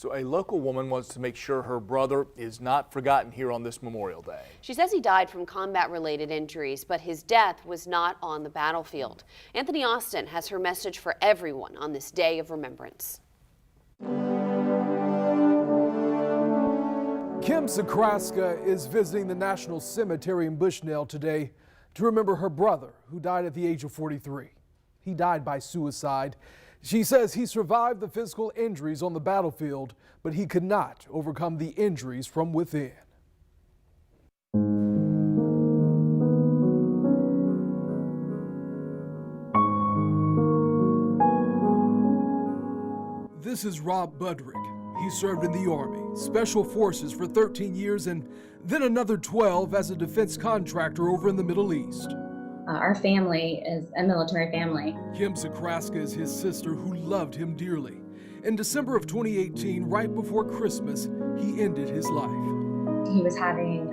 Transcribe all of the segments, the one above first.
So a local woman wants to make sure her brother is not forgotten here on this Memorial Day. She says he died from combat-related injuries, but his death was not on the battlefield. Anthony Austin has her message for everyone on this day of remembrance. Kim Sakraska is visiting the National Cemetery in Bushnell today to remember her brother, who died at the age of 43. He died by suicide. She says he survived the physical injuries on the battlefield, but he could not overcome the injuries from within. This is Rob Budrick. He served in the Army, Special Forces for 13 years and then another 12 as a defense contractor over in the Middle East. Our family is a military family. Kim Sakraska is his sister who loved him dearly. In December of 2018, right before Christmas, he ended his life. He was having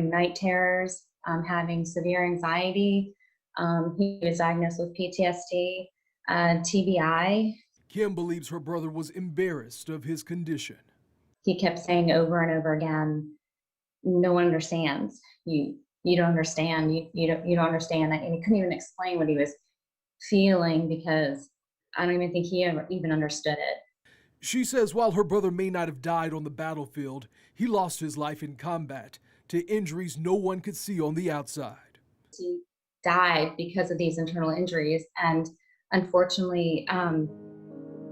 night terrors, having severe anxiety. He was diagnosed with PTSD, TBI. Kim believes her brother was embarrassed of his condition. He kept saying over and over again, "No one understands. You don't understand. You don't understand." And he couldn't even explain what he was feeling because I don't even think he ever even understood it. She says while her brother may not have died on the battlefield, he lost his life in combat to injuries no one could see on the outside. He died because of these internal injuries, and unfortunately,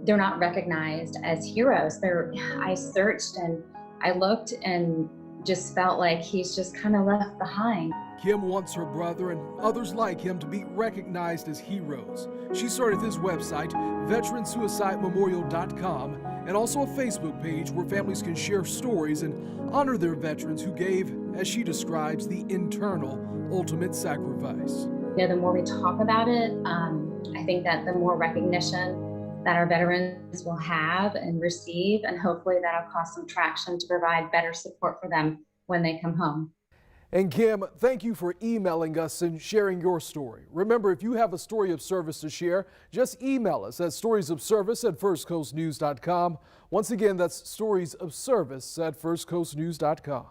they're not recognized as heroes. I searched and I looked and just felt like he's just kind of left behind. Kim wants her brother and others like him to be recognized as heroes. She started this website, veteransuicidememorial.com, and also a Facebook page where families can share stories and honor their veterans who gave, as she describes, the internal ultimate sacrifice. The more we talk about it, I think that the more recognition that our veterans will have and receive, and hopefully that'll cause some traction to provide better support for them when they come home. And Kim, thank you for emailing us and sharing your story. Remember, if you have a story of service to share, just email us at storiesofservice@firstcoastnews.com. Once again, that's storiesofservice@firstcoastnews.com.